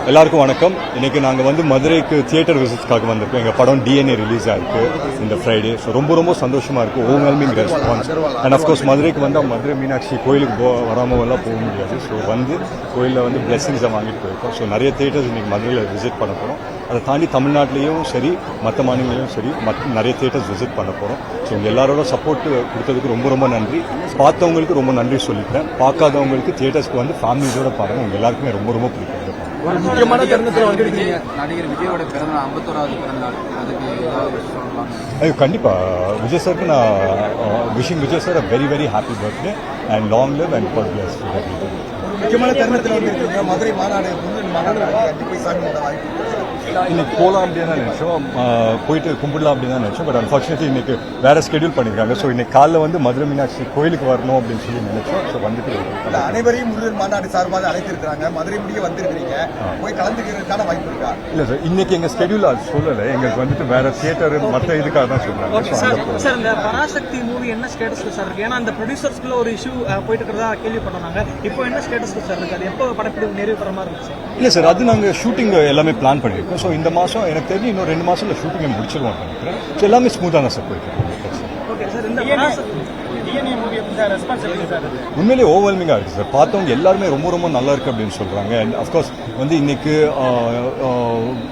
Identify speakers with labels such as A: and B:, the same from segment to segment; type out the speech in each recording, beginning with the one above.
A: எல்லாருக்கும் வணக்கம். இன்னைக்கு நாங்கள் வந்து மதுரைக்கு தியேட்டர் விசிட்ஸ்க்காக வந்திருக்கோம். எங்கள் படம் DNA ரிலீஸ் ஆயிருக்கு இந்த ஃப்ரைடே. ஸோ ரொம்ப சந்தோஷமாக இருக்குது. Overwhelming response. அண்ட் அஃப்கோர்ஸ் மதுரைக்கு வந்தால் மதுரை மீனாட்சி கோயிலுக்கு வராமல் எல்லாம் போக முடியாது. ஸோ வந்து கோயிலில் வந்து பிளெஸிங்ஸை வாங்கிட்டு போயிருக்கோம். ஸோ நிறைய தியேட்டர்ஸ் இன்னைக்கு மதுரையில் விசிட் பண்ண போகிறோம். அதை தாண்டி தமிழ்நாட்டிலையும் சரி மற்ற மாநிலங்களையும் சரி நிறைய தியேட்டர்ஸ் விசிட் பண்ண போகிறோம். ஸோ உங்கள் எல்லாரோட சப்போர்ட் கொடுத்ததுக்கு ரொம்ப நன்றி. பார்த்தவங்களுக்கு ரொம்ப நன்றி சொல்லிக்கிறேன். பார்க்காதவங்களுக்கு தியேட்டர்ஸ்க்கு வந்து ஃபேமிலிஸோட பாருங்கள். உங்கள் எல்லாருக்குமே ரொம்ப பிடிக்கும்.
B: ஒரு முக்கியமான தருணத்தில் வந்துருக்கீங்க. நடிகர் விஜயோட பிறந்தநாள் 51வது பிறந்தநாள், அதுக்கு ஏதாவது சொல்லலாம்?
A: ஐயோ கண்டிப்பாக விஜய் சாருக்கு நான் wishing Vijay sir very happy birthday and long live and God bless.
B: முக்கியமான தருணத்தில் வந்துருக்கீங்க. மதுரை மாநாடு போய் சாமி வாய்ப்பு
A: இன்னைக்கு போகலாம் அப்படின்னு தான் நினச்சோம், போயிட்டு கும்பிடலாம் அப்படின்னு தான் நினச்சோம். பட் அன்ஃபார்ச்சுனேட்லி இன்னைக்கு வேற ஸ்கெடியூல் பண்ணியிருக்காங்க. ஸோ இன்னைக்கு காலைல வந்து மதுரை மீனாட்சி கோயிலுக்கு வரணும் அப்படின்னு சொல்லி நினைச்சோம். ஸோ வந்துட்டு
B: அனைவரையும் முருகன் மாநாடு சார்பாக அழைத்திருக்கிறாங்க. மதுரை முடிய வந்திருக்கிறீங்க, போய் கலந்துக்கிறதுக்கான வாய்ப்பு இருக்கா?
A: இல்லை சார், இன்னைக்கு எங்கள் ஸ்கெடியூல் அது சொல்லலை. எங்களுக்கு வந்துட்டு வேற தியேட்டர் மற்ற இதுக்காக தான் சொல்றாங்க.
C: சார் இந்த பராசக்தி மூவி என்ன ஸ்டேட்டஸ்ல சார் இருக்கு? ஏன்னா அந்த ப்ரொடியூசர்ஸ்க்குள்ள ஒரு இஷ்யூ போயிட்டு இருக்கிறதா கேள்விப்பட்டாங்க. இப்போ என்ன ஸ்டேட்டஸ்ல சார் இருக்கு? அது எப்போ படப்பிடிப்பு நிறைவு பெற மாதிரி இருக்கு சார்?
A: இல்லை சார், அது நாங்கள் ஷூட்டிங் எல்லாமே பிளான் பண்ணியிருக்கோம். ஸோ இந்த மாதம் எனக்கு தெரிஞ்சு இன்னும் 2 மாதத்துல ஷூட்டிங்கை முடிச்சிருவோம் நினைக்கிறேன். ஸோ எல்லாமே ஸ்மூத்தாக தான் சார் போயிட்டு. உண்மையிலேயே ஓவர்வெல்மிங்காக இருக்குது சார். பார்த்தவங்க எல்லாருமே ரொம்ப நல்லா இருக்குது அப்படின்னு சொல்கிறாங்க. அண்ட் அஃப்கோர்ஸ் வந்து இன்னைக்கு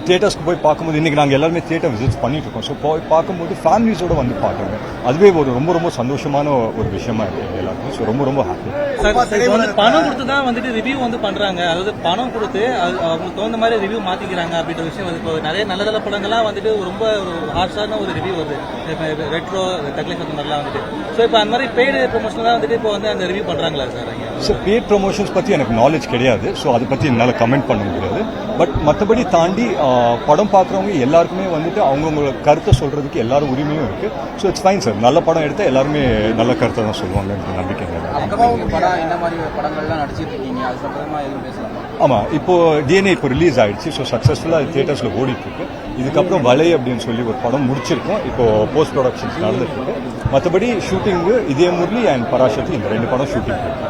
A: தியேட்டர்ஸ்க்கு போய் பார்க்கும்போது இன்னைக்கு நாங்கள் எல்லாருமே தியேட்டர் விசிட்ஸ் பண்ணிட்டு இருக்கோம். ஸோ போய் பார்க்கும்போது ஃபேமிலிஸோட வந்து பார்க்குறோங்க. அதுவே ஒரு ரொம்ப சந்தோஷமான ஒரு விஷயமா இருக்குது எல்லாருக்கும். ஸோ ரொம்ப ஹாப்பி.
C: பணம் கொடுத்து தான் வந்துட்டு ரிவ்யூ வந்து பண்றாங்க. அதாவது பணம் கொடுத்து அவங்களுக்கு தகுந்த மாதிரி ரிவ்யூ மாத்திக்கிறாங்க அப்படின்ற விஷயம். இப்போ நிறைய நல்ல படங்கள்லாம் வந்துட்டு ரொம்ப ஹார்ஷான ஒரு ரிவ்யூ வருது. ரெட்ரோ டக்லைஸ் அந்த மாதிரிலாம் வந்துட்டு. ஸோ இப்போ அந்த மாதிரி பெய்டு ப்ரொமோஷன் தான் வந்துட்டு இப்போ வந்து அந்த ரிவ்யூ பண்றாங்களா சார்?
A: சார் பெய்ட் ப்ரொமோஷன்ஸ் பற்றி எனக்கு நாலேஜ் கிடையாது. ஸோ அதை பற்றி என்னால் கமெண்ட் பண்ண முடியாது. பட் மற்றபடி தாண்டி படம் பார்க்குறவங்க எல்லாருக்குமே வந்துட்டு அவங்கவுங்கள கருத்தை சொல்றதுக்கு எல்லாரும் உரிமையும் இருக்கு. So it's fine sir. நல்ல படம் எடுத்தால் எல்லாருமே நல்ல கருத்தை தான் சொல்லுவாங்க. நம்பிக்கை. ஆமா, இப்போ DNA இப்போ ரிலீஸ் ஆயிடுச்சு. ஸோ சக்ஸஸ்ஃபுல்லாக அது தியேட்டர்ஸில் ஓடிட்டு இருக்கு. இதுக்கப்புறம் வலை அப்படின்னு சொல்லி ஒரு படம் முடிச்சிருக்கோம். இப்போ போஸ்ட் ப்ரொடக்ஷன்ஸ் நடந்துட்டு இருக்கு. மற்றபடி ஷூட்டிங்கு இதே முரளி அண்ட் பராசக்தி இந்த 2 படம் ஷூட்டிங் இருக்கு.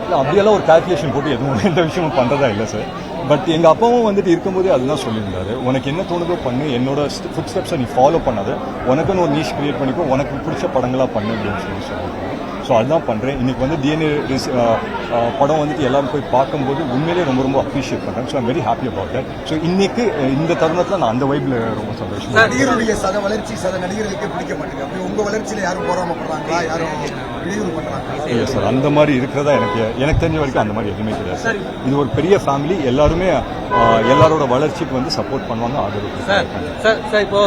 A: இல்லை அப்படியெல்லாம் ஒரு கால்குலேஷன் போட்டு எதுவும் எந்த விஷயமும் பண்ணுறதா இல்லை சார். பட் எங்கள் அப்பாவும் வந்துட்டு இருக்கும்போதே அதுதான் சொல்லியிருந்தாரு. உனக்கு என்ன தோணுதோ பண்ணு, என்னோட ஃபுட் ஸ்டெப்ஸை நீ ஃபாலோ பண்ணாத, உனக்குன்னு ஒரு நீஷ் கிரியேட் பண்ணிக்கோ, உனக்கு பிடிச்ச படங்களாக பண்ணு அப்படின்னு சொல்லியிருக்காரு. ஸோ அதுதான் பண்ணுறேன். இன்றைக்கி வந்து DNA படம் வந்துட்டு எல்லாரும் போய் பார்க்கும்போது உண்மையிலே ரொம்ப அப்ரிஷியேட் பண்ணுறேன். So I'm very happy about that. So இன்னைக்கு இந்த தருணத்தில் நான் அந்த வைப்பில் ரொம்ப சந்தோஷம்.
B: நடிகருடைய சக வளர்ச்சி நடிகர்களுக்கு பிடிக்க மாட்டேங்குது. அப்படி உங்கள் வளர்ச்சியில் யாரும் போராமப்படுறாங்களா? யாரும் இடையூறு பண்ணுறாங்க?
A: இல்லை சார், அந்த மாதிரி இருக்கிறதா எனக்கு தெரிஞ்ச வரைக்கும் அந்த மாதிரி எதுவுமே கிடையாது. இது ஒரு பெரிய ஃபேமிலி. எல்லாருமே எல்லாரோட வளர்ச்சிக்கு வந்து சப்போர்ட் பண்ணுவாங்க, ஆதரவு.
C: சார் இப்போ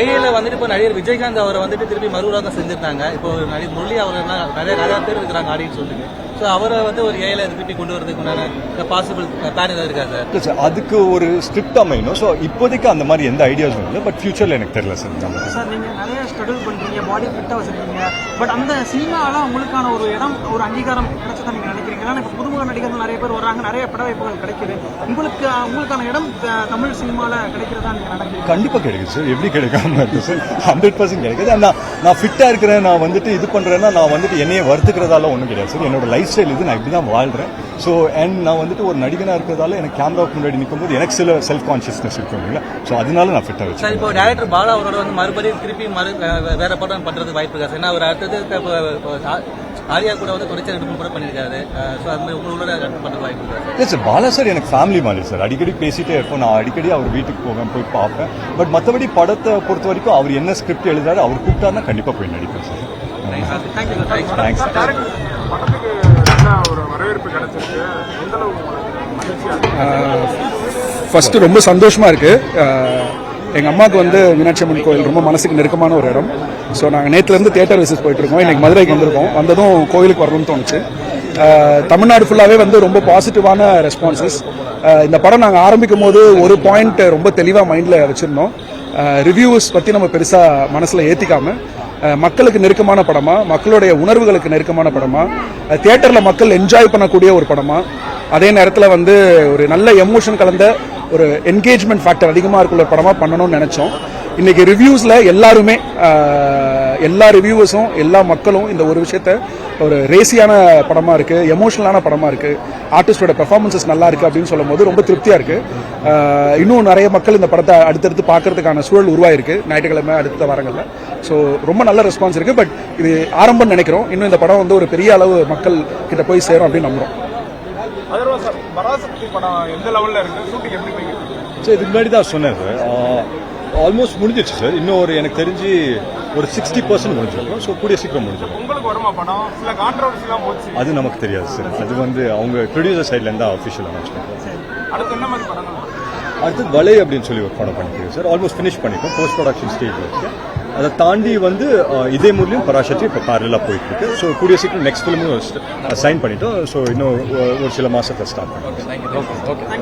C: ஏஐல வந்துட்டு இப்போ நடிகர் விஜயகாந்த் அவரை வந்துட்டு திருப்பி மறுவாக்கம் செஞ்சிருக்காங்க. இப்போ நடிகர் முரளி அவர் நிறைய பேர் இருக்கிறாங்க ஆடியன்ஸ் சொல்லுங்க. ஸோ அவரை வந்து ஒரு ஏஐல திருப்பி கொண்டு வரதுக்குண்டான பாசிபிள் பிளான் ஏதாவது இருக்கா சார்?
A: இல்லை சார், அதுக்கு ஒரு ஸ்கிரிப்ட் அமையணும். ஸோ இப்போதைக்கு அந்த மாதிரி எந்த ஐடியாஸும் இல்லை. பட் ஃபியூச்சரில் எனக்கு தெரியல சார்.
C: சார் நீங்கள் நிறைய ஸ்ட்ரகிள் பண்ணுறீங்க, பாடி ஃபிட்டாக வச்சுருக்கீங்க. பட் அந்த சினிமாவில் உங்களுக்கான ஒரு இடம், ஒரு அங்கீகாரம் கிடைச்சதான் நீங்கள் நினைக்கிறீங்க? ஏன்னா இப்போ புதுமுக நடிகர்கள் நிறைய பேர் வர்றாங்க, நிறைய பட வாய்ப்புகள் கிடைக்குது. உங்களுக்கான இடம் தமிழ் சினிமாவில் கிடைக்கிறதா நீங்கள் நினைக்கிறீங்க?
A: கண்டிப்பாக கிடைக்குது சார். எப்படி கிடைக்காம இருக்கு சார்? 100% கிடைக்குது. நான் ஃபிட்டாக இருக்கிறேன், நான் வந்துட்டு இது பண்ணுறேன்னா நான் வந்துட்டு என்னையே வருத்துக்கிறதால ஒன்றும் கிடையாது சார். என்னோட லைஃப் ஸ்டைல் இது, நான் இப்படி தான் வாழ்கிறேன். ஸோ அண்ட் நான் வந்துட்டு ஒரு நடிகனாக இருக்கிறதால எனக்கு கேமராவுக்கு முன்னாடி நிற்கும்போது எனக்கு சில செல்ஃப் கான்ஷியஸ்னஸ் இருக்கும் இல்லைங்களா? ஸோ அதனால நான் ஃபிட்டாக வச்சேன்.
C: இப்போ டேரக்டர் பாலா அவரோட வந்து மறுபடியும் திருப்பி வேற படம் பண்ணுறதுக்கு வாய்ப்பு இருக்கா சார்? ஏன்னா அவர் அடுத்தது ஆரியா கூட வந்து தொடர்ச்சி 2 கூட பண்ணியிருக்காரு. ஸோ அது மாதிரி உங்களோட பண்ணுறது வாய்ப்பு இருக்கா?
A: இல்லை சார், பாலா சார் எனக்கு ஃபேமிலி மாதிரி சார். அடிக்கடி பேசிட்டே இருப்போம். நான் அடிக்கடி அவர் வீட்டுக்கு போய் பார்ப்பேன். பட் மற்றபடி படத்தை பொறுத்த வரைக்கும் அவர் என்ன ஸ்கிரிப்ட் எழுதாரு, அவர் கூப்பிட்டாருன்னா கண்டிப்பாக போய் நடிப்பேன் சார். தேங்க்ஸ்.
D: ஃபர்ஸ்ட் ரொம்ப சந்தோஷமா இருக்கு. எங்கள் அம்மாவுக்கு வந்து மீனாட்சி அம்மன் கோயில் ரொம்ப மனசுக்கு நெருக்கமான ஒரு இடம். ஸோ நாங்கள் நேற்றுலேருந்து தியேட்டர் விசிட் போயிட்டு இருக்கோம். இன்னைக்கு மதுரைக்கு வந்திருக்கோம். வந்ததும் கோயிலுக்கு வரணும்னு தோணுச்சு. தமிழ்நாடு ஃபுல்லாகவே வந்து ரொம்ப பாசிட்டிவான ரெஸ்பான்சஸ். இந்த படம் நாங்கள் ஆரம்பிக்கும் போது ஒரு பாயிண்ட் ரொம்ப தெளிவாக மைண்டில் வச்சுருந்தோம். ரிவ்யூஸ் பற்றி நம்ம பெருசாக மனசில் ஏற்றிக்காம மக்களுக்கு நெருக்கமான படமா, மக்களுடைய உணர்வுகளுக்கு நெருக்கமான படமா, தியேட்டரில் மக்கள் என்ஜாய் பண்ணக்கூடிய ஒரு படமா, அதே நேரத்தில் வந்து ஒரு நல்ல எமோஷன் கலந்த ஒரு என்கேஜ்மெண்ட் ஃபேக்டர் அதிகமாக இருக்குள்ள படமாக பண்ணணும்னு நினச்சோம். இன்னைக்கு ரிவ்யூஸில் எல்லாருமே எல்லா ரிவ்யூவர்ஸும் எல்லா மக்களும் இந்த ஒரு விஷயத்த ஒரு ரேசியான படமா இருக்கு, எமோஷனலான படமா இருக்கு, ஆர்டிஸ்டோட பெர்ஃபார்மன்சஸ் நல்லா இருக்கு அப்படின்னு சொல்லும் போது ரொம்ப திருப்தியா இருக்கு. இன்னும் நிறைய மக்கள் இந்த படத்தை அடுத்தடுத்து பார்க்கறதுக்கான சூழல் உருவாயிருக்கு ஞாயிற்றுக்கிழமை அடுத்த வாரங்களில். ஸோ ரொம்ப நல்ல ரெஸ்பான்ஸ் இருக்கு. பட் இது ஆரம்பம் நினைக்கிறோம். இன்னும் இந்த படம் வந்து ஒரு பெரிய அளவு மக்கள் கிட்ட போய் சேரும் அப்படின்னு நம்புறோம்.
E: பராசக்தி படம் எந்த லெவல்ல இருக்கு, ஷூட்டிங் எப்படி போயிட்டு இருக்கு?
A: சார் இதுக்கு முன்னாடி தான் சொன்னேன் சார், ஆல்மோஸ்ட் முடிஞ்சிருச்சு சார். இன்னும் ஒரு எனக்கு தெரிஞ்சு ஒரு 60% முடிஞ்சிருக்கும். ஸோ கூடிய சீக்கிரம் முடிஞ்சிடும்.
E: உங்களுக்கு வருமா படம்? சில கான்ட்ரவர்சிலாம் போச்சு,
A: அது நமக்கு தெரியாது சார். அது வந்து அவங்க ப்ரொடியூசர் சைட்லேருந்து அஃபிஷியல் அனௌன்ஸ் பண்ணுறாங்க.
E: அடுத்து என்ன மாதிரி படங்கள்?
A: அடுத்து வலை அப்படின்னு சொல்லி ஒரு படம் பண்ணிக்கிறேன் சார். ஆல்மோஸ்ட் ஃபினிஷ் பண்ணிட்டோம், போஸ்ட் ப்ரொடக்ஷன் ஸ்டேஜில் இருக்கு. அதை தாண்டி வந்து இதே மூலியம் பராசக்தி இப்போ பேரலாக போயிட்டு இருக்கு. ஸோ கூடிய சீக்கிரம் நெக்ஸ்ட் ஃபிலிமும் சைன் பண்ணிட்டோம். ஸோ இன்னும் ஒரு சில மாசத்துல ஸ்டார்ட் பண்ணுறோம்.